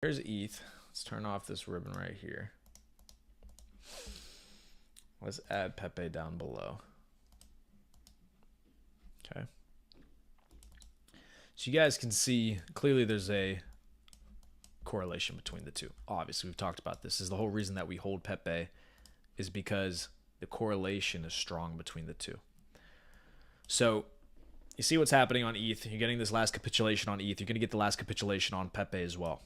Here's ETH. Let's turn off this ribbon right here. Let's add Pepe down below. Okay. So you guys can see clearly there's a correlation between the two. Obviously, we've talked about this. This is the whole reason that we hold Pepe, is because the correlation is strong between the two. So you see what's happening on ETH. You're getting this last capitulation on ETH. You're going to get the last capitulation on Pepe as well.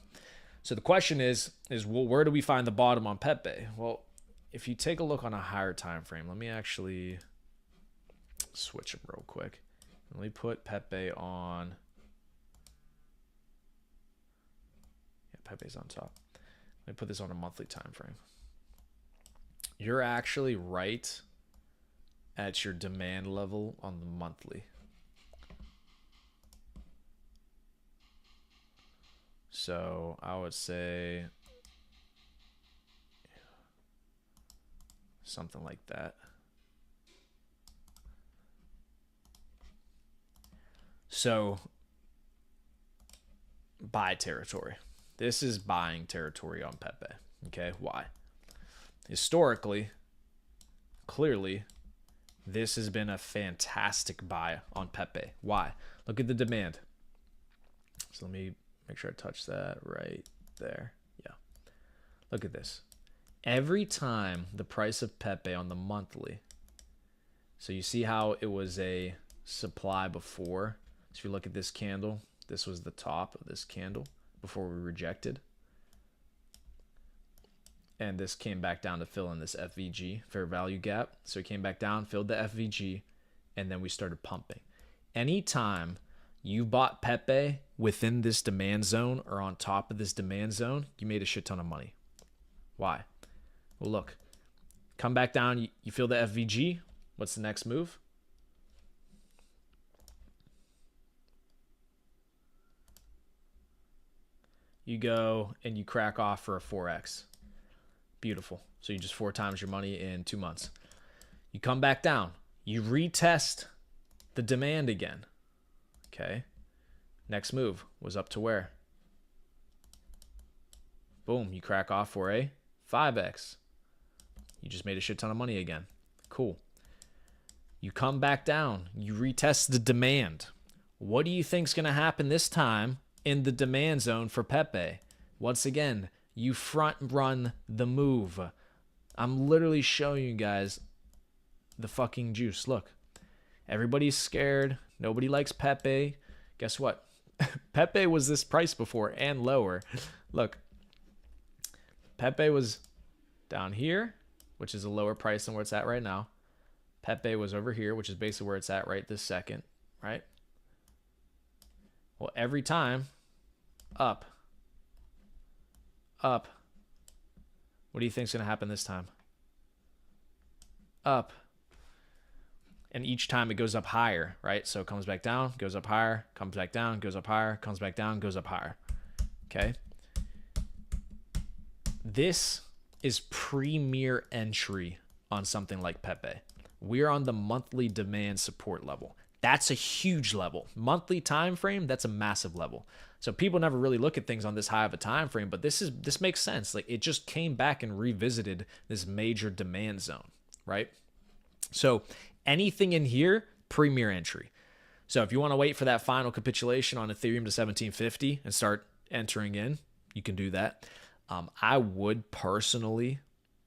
So the question is well, where do we find the bottom on Pepe? Well, if you take a look on a higher time frame, let me actually switch them real quick. Let me put Pepe on. Yeah, Pepe's on top. Let me put this on a monthly time frame. You're actually right at your demand level on the monthly. So I would say something like that. So buy territory. This is buying territory on Pepe. Okay, why? Historically, clearly, this has been a fantastic buy on Pepe. Why? Look at the demand. So let me make sure I touch that right there. Yeah. Look at this. Every time the price of Pepe on the monthly, so you see how it was a supply before. So if you look at this candle, this was the top of this candle before we rejected. And this came back down to fill in this FVG, fair value gap. So it came back down, filled the FVG, and then we started pumping. Anytime you bought Pepe within this demand zone or on top of this demand zone, you made a shit ton of money. Why? Well, look, come back down, you feel the FVG. What's the next move? You go and you crack off for a 4x. Beautiful. So you just 4 times your money in 2 months. You come back down. You retest the demand again. Okay. Next move was up to where? Boom. You crack off for a 5x. You just made a shit ton of money again. Cool. You come back down. You retest the demand. What do you think's going to happen this time in the demand zone for Pepe? Once again, you front run the move. I'm literally showing you guys the fucking juice. Look, everybody's scared. Nobody likes Pepe. Guess what? Pepe was this price before and lower. Look, Pepe was down here, which is a lower price than where it's at right now. Pepe was over here, which is basically where it's at right this second, right? Well, every time, up. Up. What do you think is going to happen this time? Up. And each time it goes up higher, right? So it comes back down, goes up higher, comes back down, goes up higher, comes back down, goes up higher. Okay? This is premier entry on something like Pepe. We're on the monthly demand support level. That's a huge level. Monthly time frame, that's a massive level. So people never really look at things on this high of a time frame, but this makes sense. Like, it just came back and revisited this major demand zone, right? So anything in here, premier entry. So if you want to wait for that final capitulation on Ethereum to 1750 and start entering in, you can do that. I would personally,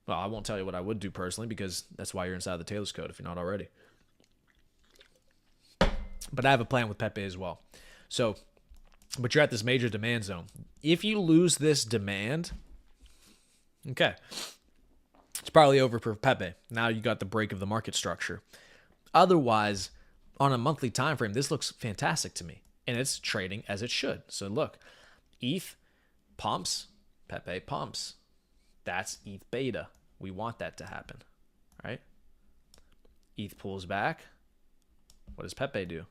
well, I won't tell you what I would do personally, because that's why you're inside the Taylor's code if you're not already. But I have a plan with Pepe as well. So, but you're at this major demand zone. If you lose this demand, okay, it's probably over for Pepe. Now you got the break of the market structure. Otherwise, on a monthly time frame, this looks fantastic to me, and it's trading as it should. So look, ETH pumps, Pepe pumps. That's ETH beta. We want that to happen, right? ETH pulls back. What does Pepe do?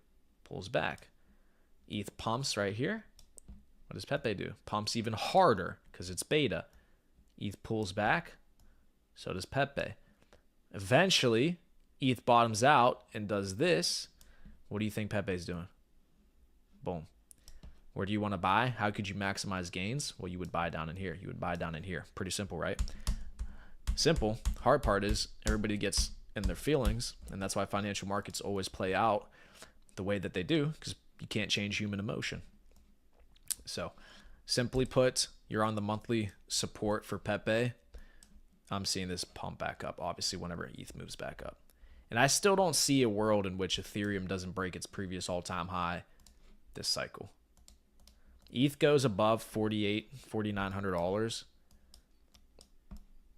Pulls back. ETH pumps right here. What does Pepe do? Pumps even harder because it's beta. ETH pulls back. So does Pepe. Eventually, ETH bottoms out and does this. What do you think Pepe's doing? Boom. Where do you want to buy? How could you maximize gains? Well, you would buy down in here. You would buy down in here. Pretty simple, right? Simple. Hard part is everybody gets in their feelings, and that's why financial markets always play out the way that they do, because you can't change human emotion. So simply put, you're on the monthly support for Pepe. I'm seeing this pump back up, obviously, whenever ETH moves back up. And I still don't see a world in which Ethereum doesn't break its previous all-time high this cycle. ETH goes above $4,900.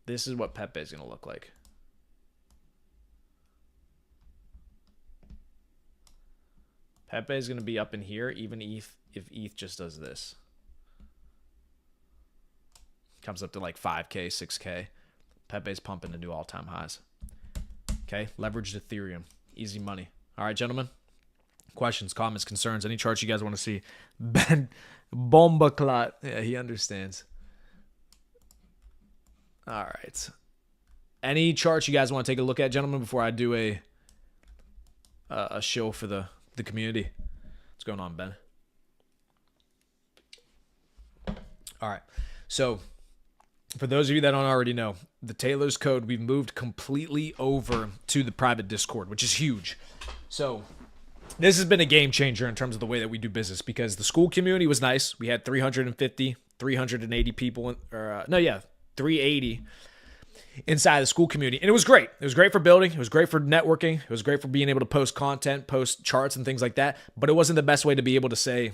This is what Pepe is going to look like. Pepe is going to be up in here, even if ETH just does this. Comes up to like 5K, 6K. Pepe's pumping to new all-time highs. Okay, leveraged Ethereum. Easy money. All right, gentlemen. Questions, comments, concerns, any charts you guys want to see? Ben Bombaclot. Yeah, he understands. All right. Any charts you guys want to take a look at, gentlemen, before I do a show for the community? What's going on, Ben? All right. So for those of you that don't already know, the Taylor's Code, we've moved completely over to the private Discord, which is huge. So this has been a game changer in terms of the way that we do business, because the school community was nice. We had 380 people, 380 inside the school community. And it was great. It was great for building. It was great for networking. It was great for being able to post content, post charts and things like that. But it wasn't the best way to be able to say,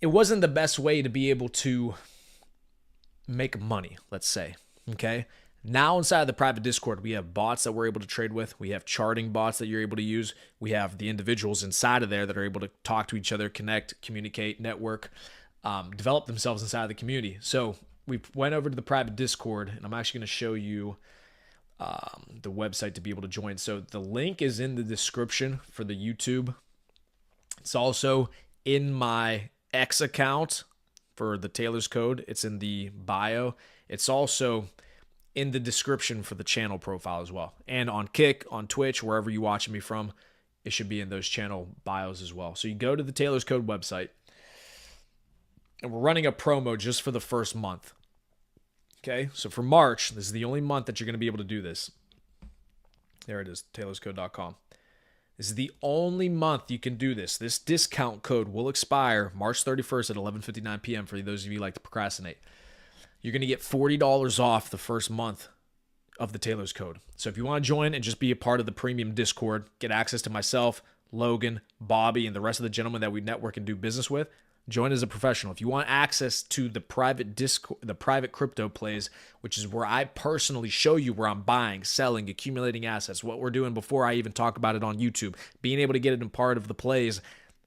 it wasn't the best way to be able to make money, let's say. Okay. Now inside of the private Discord, we have bots that we're able to trade with. We have charting bots that you're able to use. We have the individuals inside of there that are able to talk to each other, connect, communicate, network, develop themselves inside of the community. So we went over to the private Discord, and I'm actually going to show you the website to be able to join. So the link is in the description for the YouTube. It's also in my X account for the Taylor's Code. It's in the bio. It's also in the description for the channel profile as well. And on Kick, on Twitch, wherever you're watching me from, it should be in those channel bios as well. So you go to the Taylor's Code website, and we're running a promo just for the first month. Okay, so for March, this is the only month that you're going to be able to do this. There it is, taylorscode.com. This is the only month you can do this. This discount code will expire March 31st at 11:59 p.m. for those of you who like to procrastinate. You're going to get $40 off the first month of the Taylor's Code. So if you want to join and just be a part of the premium Discord, get access to myself, Logan, Bobby, and the rest of the gentlemen that we network and do business with, join as a professional. If you want access to the private Discord, the private crypto plays, which is where I personally show you where I'm buying, selling, accumulating assets, what we're doing before I even talk about it on YouTube, being able to get it in part of the plays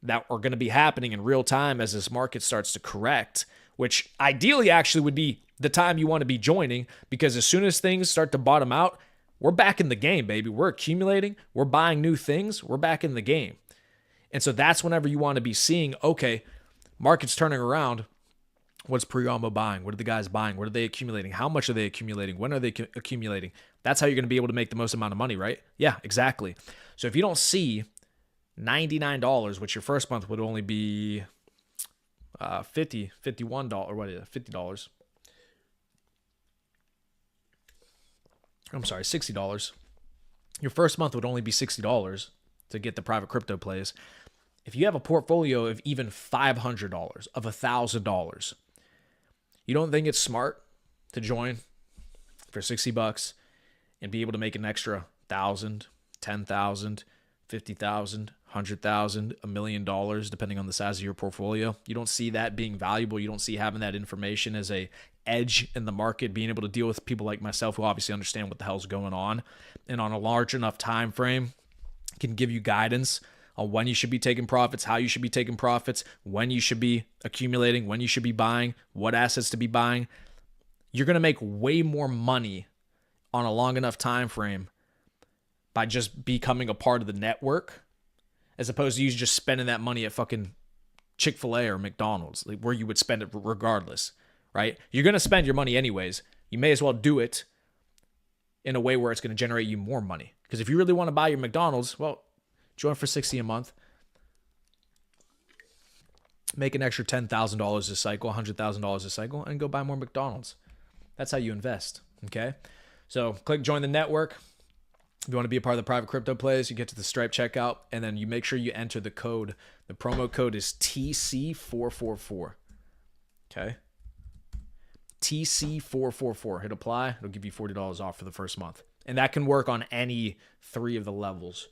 that are going to be happening in real time as this market starts to correct, which ideally actually would be the time you want to be joining, because as soon as things start to bottom out, we're back in the game, baby. We're accumulating, we're buying new things, we're back in the game. And so that's whenever you want to be seeing, okay, market's turning around. What's Priyama buying? What are the guys buying? What are they accumulating? How much are they accumulating? When are they accumulating? That's how you're going to be able to make the most amount of money, right? Yeah, exactly. So if you don't see $99, which your first month would only be $51, what is it? $50. I'm sorry, $60. Your first month would only be $60 to get the private crypto plays. If you have a portfolio of even $500, of $1,000, you don't think it's smart to join for $60 and be able to make an extra $1,000, $10,000, $50,000, $100,000, $1 million, depending on the size of your portfolio? You don't see that being valuable. You don't see having that information as a edge in the market, being able to deal with people like myself who obviously understand what the hell's going on, and on a large enough time frame can give you guidance on when you should be taking profits, how you should be taking profits, when you should be accumulating, when you should be buying, what assets to be buying. You're going to make way more money on a long enough time frame by just becoming a part of the network, as opposed to you just spending that money at fucking Chick-fil-A or McDonald's, like where you would spend it regardless, right? You're going to spend your money anyways. You may as well do it in a way where it's going to generate you more money. Because if you really want to buy your McDonald's, well, join for $60 a month. make an extra $10,000 a cycle, $100,000 a cycle, and go buy more McDonald's. That's how you invest. Okay. So click join the network. If you want to be a part of the private crypto plays, you get to the Stripe checkout, and then you make sure you enter the code. The promo code is TC444. Okay. TC444. Hit apply. It'll give you $40 off for the first month. And that can work on any 3 of the levels.